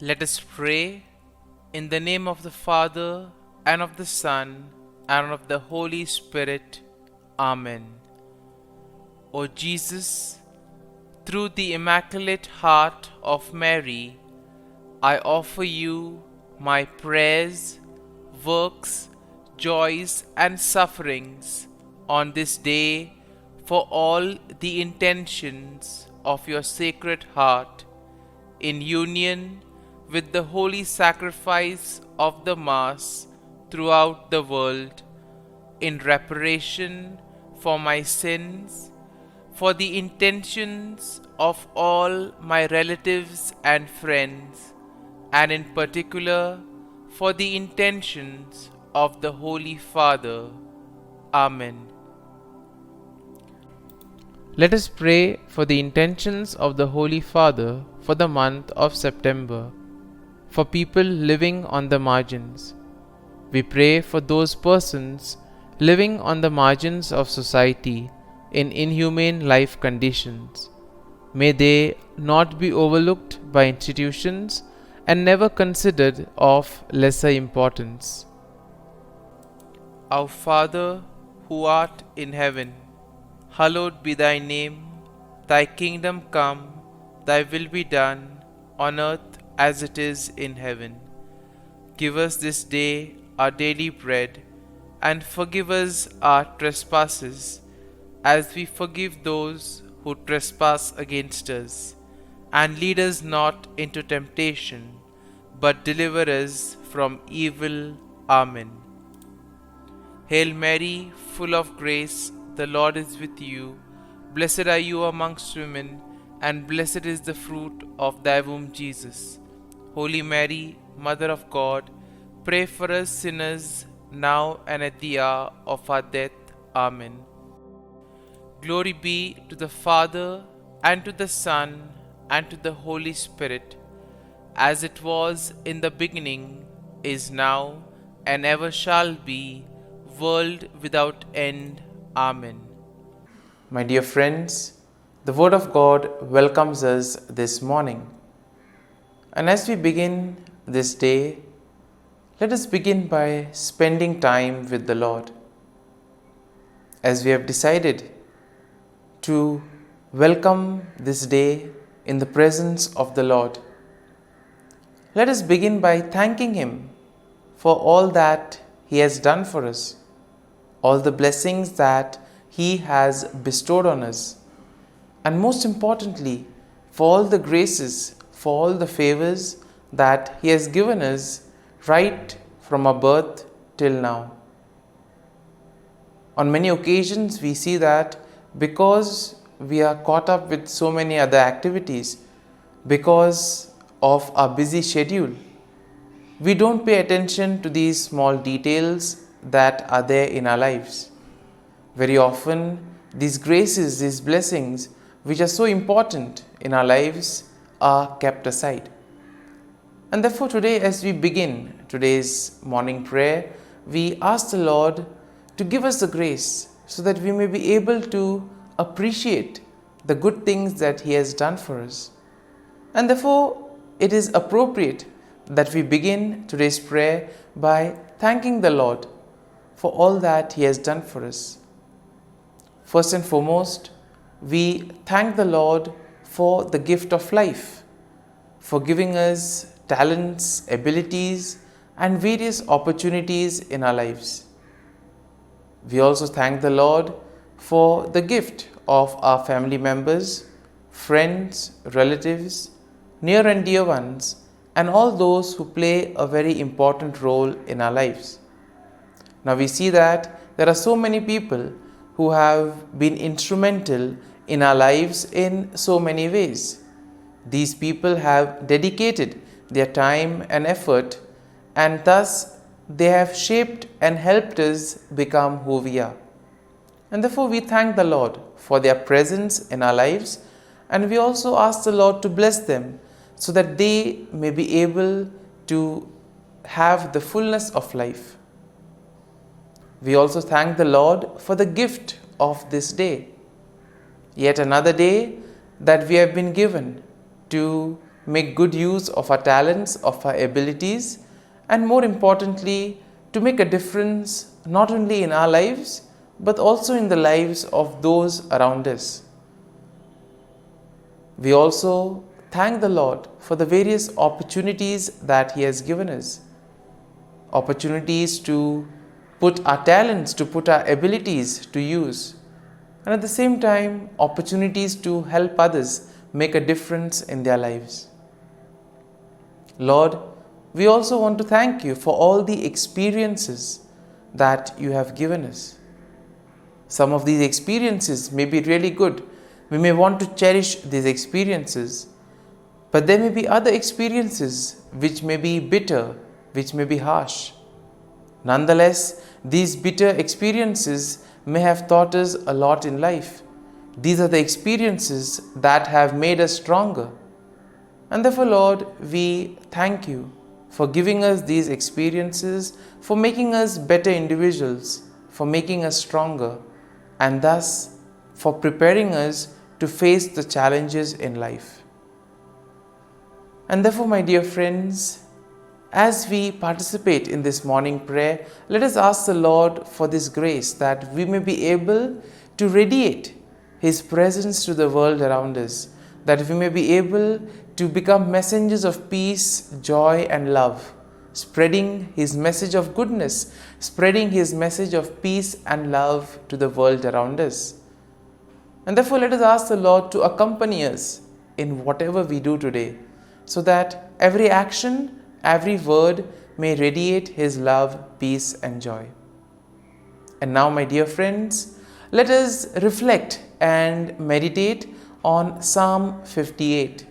Let us pray in the name of the Father, and of the Son, and of the Holy Spirit. Amen. O Jesus, through the Immaculate Heart of Mary, I offer you my prayers, works, joys, and sufferings on this day for all the intentions of your Sacred Heart, in union with the holy sacrifice of the Mass throughout the world, in reparation for my sins, for the intentions of all my relatives and friends, and in particular for the intentions of the Holy Father. Amen. Let us pray for the intentions of the Holy Father for the month of September, for people living on the margins. We pray for those persons living on the margins of society in inhumane life conditions. May they not be overlooked by institutions and never considered of lesser importance. Our Father, who art in heaven, hallowed be thy name. Thy kingdom come, thy will be done, on earth as it is in heaven. Give us this day our daily bread, and forgive us our trespasses, as we forgive those who trespass against us. And lead us not into temptation, but deliver us from evil. Amen. Hail Mary, full of grace, the Lord is with you. Blessed are you amongst women, and blessed is the fruit of thy womb, Jesus. Holy Mary, Mother of God, pray for us sinners, now and at the hour of our death. Amen. Glory be to the Father, and to the Son, and to the Holy Spirit, as it was in the beginning, is now, and ever shall be, world without end. Amen. My dear friends, the Word of God welcomes us this morning. And as we begin this day, let us begin by spending time with the Lord. As we have decided to welcome this day in the presence of the Lord, let us begin by thanking Him for all that He has done for us, all the blessings that He has bestowed on us, and most importantly, for all the graces, for all the favors that He has given us right from our birth till now. On many occasions, we see that because we are caught up with so many other activities, because of our busy schedule, we don't pay attention to these small details that are there in our lives. Very often, these graces, these blessings, which are so important in our lives, are kept aside. And therefore today, as we begin today's morning prayer, we ask the Lord to give us the grace so that we may be able to appreciate the good things that He has done for us. And therefore, it is appropriate that we begin today's prayer by thanking the Lord for all that He has done for us. First and foremost, we thank the Lord for the gift of life, for giving us talents, abilities, and various opportunities in our lives. We also thank the Lord for the gift of our family members, friends, relatives, near and dear ones, and all those who play a very important role in our lives. Now we see that there are so many people who have been instrumental in our lives in so many ways. These people have dedicated their time and effort, and thus they have shaped and helped us become who we are. And therefore we thank the Lord for their presence in our lives, and we also ask the Lord to bless them so that they may be able to have the fullness of life. We also thank the Lord for the gift of this day, yet another day that we have been given to make good use of our talents, of our abilities, and more importantly, to make a difference not only in our lives but also in the lives of those around us. We also thank the Lord for the various opportunities that He has given us. Opportunities to put our talents, to put our abilities to use. And at the same time, opportunities to help others make a difference in their lives. Lord, we also want to thank You for all the experiences that You have given us. Some of these experiences may be really good. We may want to cherish these experiences. But there may be other experiences which may be bitter, which may be harsh. Nonetheless, these bitter experiences may have taught us a lot in life. These are the experiences that have made us stronger. And therefore, Lord, we thank You for giving us these experiences, for making us better individuals, for making us stronger, and thus for preparing us to face the challenges in life. And therefore, my dear friends, as we participate in this morning prayer, let us ask the Lord for this grace that we may be able to radiate His presence to the world around us, that we may be able to become messengers of peace, joy, and love, spreading His message of goodness, spreading His message of peace and love to the world around us. And therefore, let us ask the Lord to accompany us in whatever we do today, so that every action, every word may radiate His love, peace, and joy. And now, my dear friends, let us reflect and meditate on Psalm 58.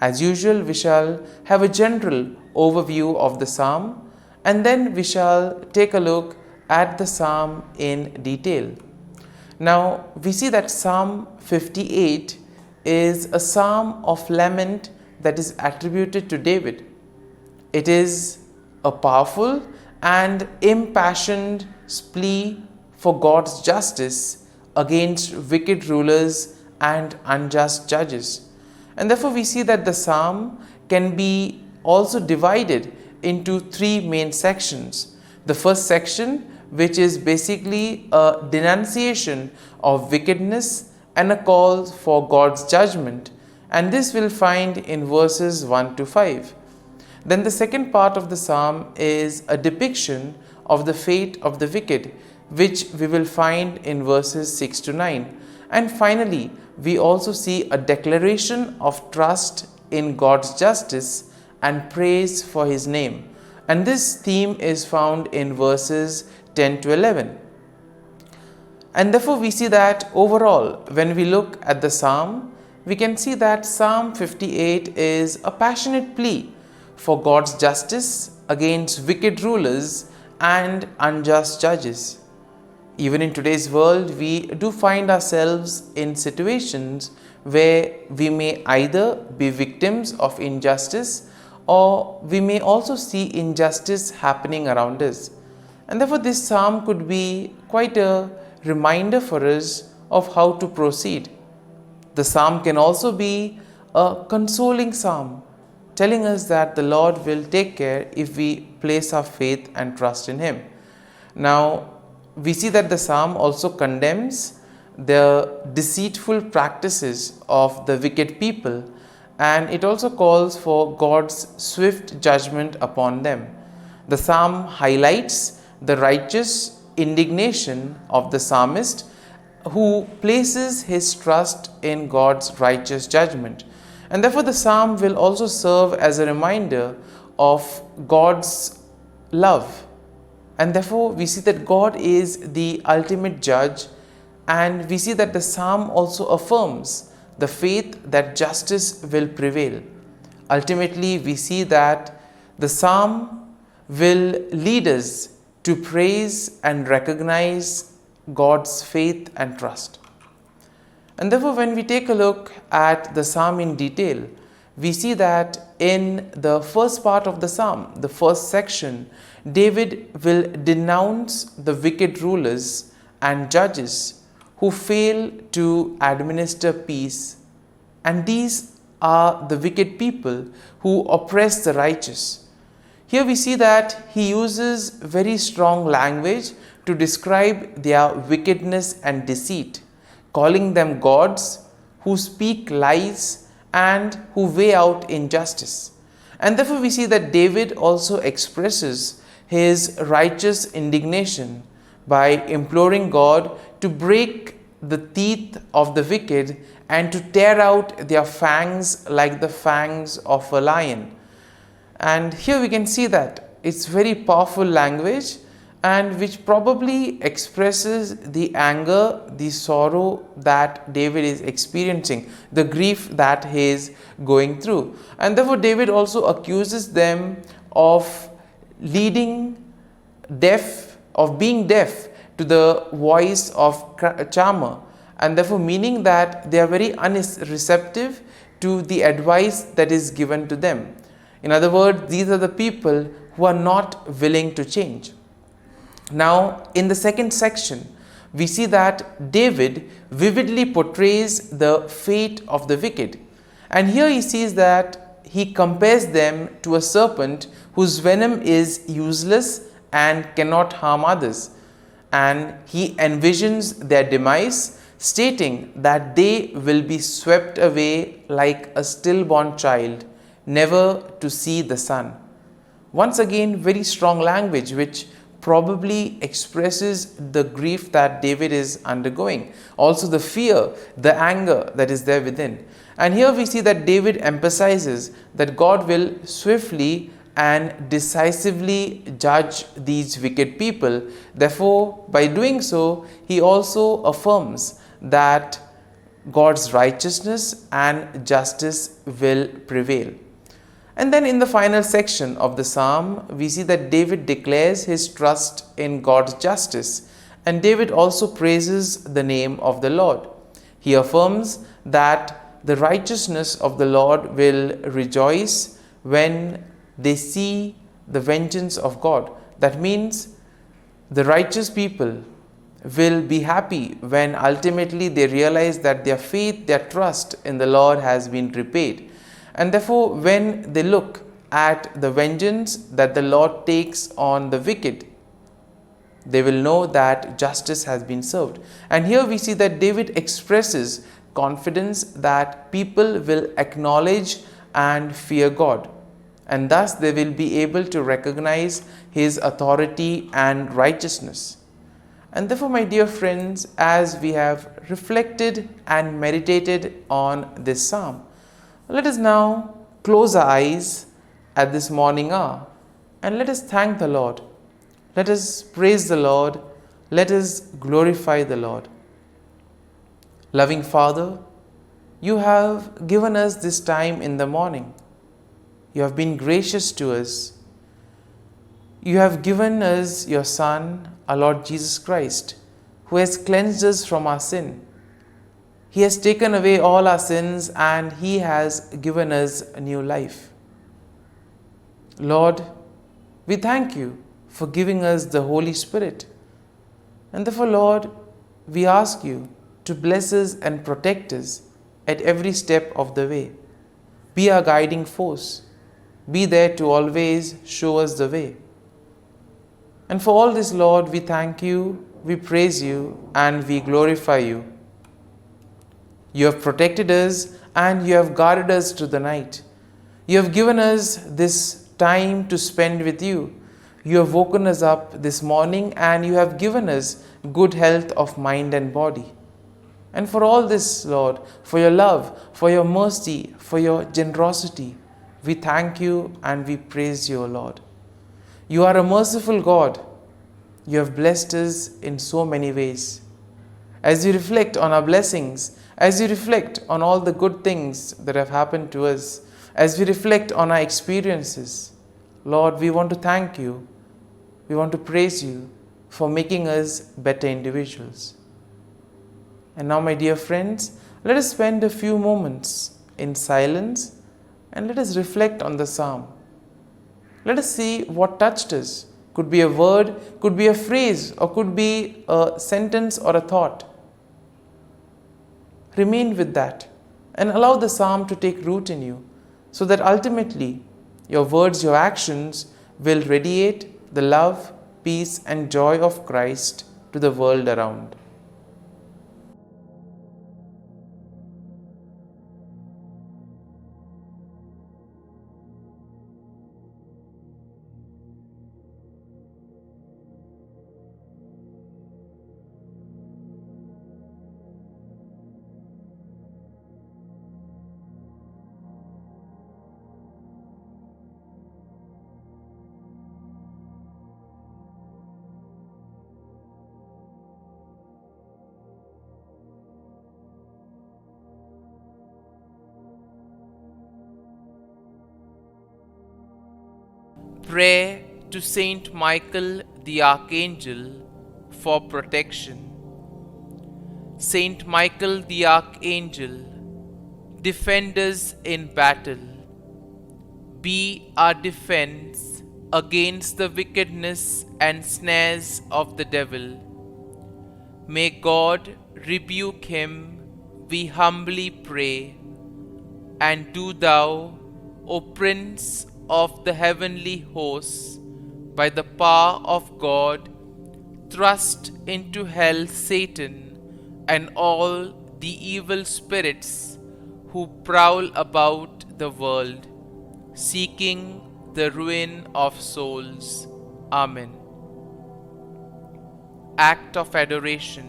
As usual, we shall have a general overview of the psalm, and then we shall take a look at the psalm in detail. Now, we see that Psalm 58 is a psalm of lament that is attributed to David. It is a powerful and impassioned plea for God's justice against wicked rulers and unjust judges. And therefore, we see that the psalm can be also divided into three main sections. The first section, which is basically a denunciation of wickedness and a call for God's judgment, and this we'll find in verses 1 to 5. Then the second part of the psalm is a depiction of the fate of the wicked, which we will find in verses 6 to 9. And finally, we also see a declaration of trust in God's justice and praise for His name. And this theme is found in verses 10 to 11. And therefore, we see that overall, when we look at the psalm, we can see that Psalm 58 is a passionate plea for God's justice against wicked rulers and unjust judges. Even in today's world, we do find ourselves in situations where we may either be victims of injustice, or we may also see injustice happening around us. And therefore, this psalm could be quite a reminder for us of how to proceed. The psalm can also be a consoling psalm, telling us that the Lord will take care if we place our faith and trust in Him. Now, we see that the psalm also condemns the deceitful practices of the wicked people, and it also calls for God's swift judgment upon them. The psalm highlights the righteous indignation of the psalmist, who places his trust in God's righteous judgment. And therefore, the psalm will also serve as a reminder of God's love. And therefore, we see that God is the ultimate judge, and we see that the psalm also affirms the faith that justice will prevail. Ultimately, we see that the psalm will lead us to praise and recognize God's faith and trust. And therefore, when we take a look at the psalm in detail, we see that in the first part of the psalm, the first section, David will denounce the wicked rulers and judges who fail to administer peace. And these are the wicked people who oppress the righteous. Here we see that he uses very strong language to describe their wickedness and deceit, calling them gods who speak lies and who weigh out injustice. And therefore we see that David also expresses his righteous indignation by imploring God to break the teeth of the wicked and to tear out their fangs like the fangs of a lion. And here we can see that it's very powerful language, and which probably expresses the anger, the sorrow that David is experiencing, the grief that he is going through. And therefore David also accuses them of being deaf to the voice of charmer, and therefore meaning that they are very unreceptive to the advice that is given to them. In other words, these are the people who are not willing to change. Now, in the second section, we see that David vividly portrays the fate of the wicked. And here he sees that he compares them to a serpent whose venom is useless and cannot harm others. And he envisions their demise, stating that they will be swept away like a stillborn child, never to see the sun. Once again, very strong language which probably expresses the grief that David is undergoing, also the fear, the anger that is there within. And here we see that David emphasizes that God will swiftly and decisively judge these wicked people. Therefore, by doing so, he also affirms that God's righteousness and justice will prevail. And then in the final section of the psalm, we see that David declares his trust in God's justice, and David also praises the name of the Lord. He affirms that the righteousness of the Lord will rejoice when they see the vengeance of God. That means the righteous people will be happy when ultimately they realize that their faith, their trust in the Lord has been repaid. And therefore, when they look at the vengeance that the Lord takes on the wicked, they will know that justice has been served. And here we see that David expresses confidence that people will acknowledge and fear God, and thus they will be able to recognize his authority and righteousness. And therefore, my dear friends, as we have reflected and meditated on this psalm, let us now close our eyes at this morning hour and let us thank the Lord. Let us praise the Lord. Let us glorify the Lord. Loving Father, you have given us this time in the morning. You have been gracious to us. You have given us your Son, our Lord Jesus Christ, who has cleansed us from our sin. He has taken away all our sins and He has given us a new life. Lord, we thank you for giving us the Holy Spirit. And therefore, Lord, we ask you to bless us and protect us at every step of the way. Be our guiding force. Be there to always show us the way. And for all this, Lord, we thank you, we praise you, and we glorify you. You have protected us and you have guarded us through the night. You have given us this time to spend with you. You have woken us up this morning and you have given us good health of mind and body. And for all this, Lord, for your love, for your mercy, for your generosity, we thank you and we praise you, O Lord. You are a merciful God. You have blessed us in so many ways. As we reflect on our blessings, as we reflect on all the good things that have happened to us, as we reflect on our experiences, Lord, we want to thank you. We want to praise you for making us better individuals. And now, my dear friends, let us spend a few moments in silence and let us reflect on the psalm. Let us see what touched us. Could be a word, could be a phrase, or could be a sentence or a thought. Remain with that and allow the psalm to take root in you, so that ultimately your words, your actions will radiate the love, peace, and joy of Christ to the world around. Prayer to Saint Michael the Archangel for protection. Saint Michael the Archangel, defend us in battle. Be our defense against the wickedness and snares of the devil. May God rebuke him, we humbly pray. And do thou, O Prince of the heavenly hosts, by the power of God, thrust into hell Satan and all the evil spirits who prowl about the world, seeking the ruin of souls. Amen. Act of Adoration.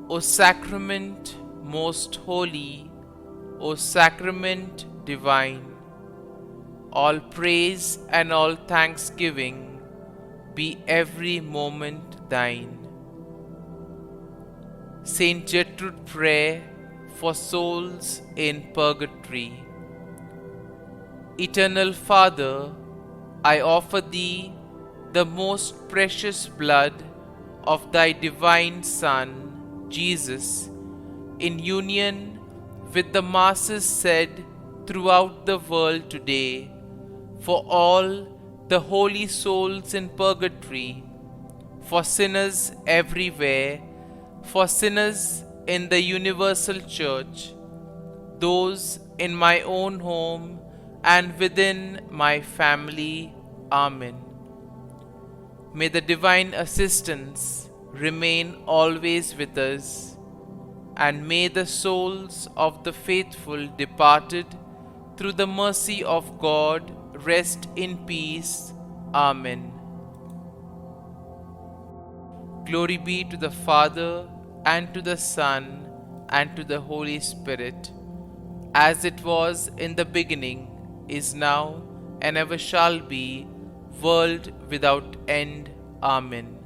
O Sacrament most holy, O Sacrament divine, all praise and all thanksgiving be every moment thine. Saint Gertrude Prayer for souls in purgatory. Eternal Father, I offer Thee the most precious blood of Thy divine Son, Jesus, in union with the masses said throughout the world today, for all the holy souls in purgatory, for sinners everywhere, for sinners in the universal church, those in my own home and within my family. Amen. May the divine assistance remain always with us, and may the souls of the faithful departed through the mercy of God rest in peace. Amen. Glory be to the Father, and to the Son, and to the Holy Spirit, as it was in the beginning, is now, and ever shall be, world without end. Amen.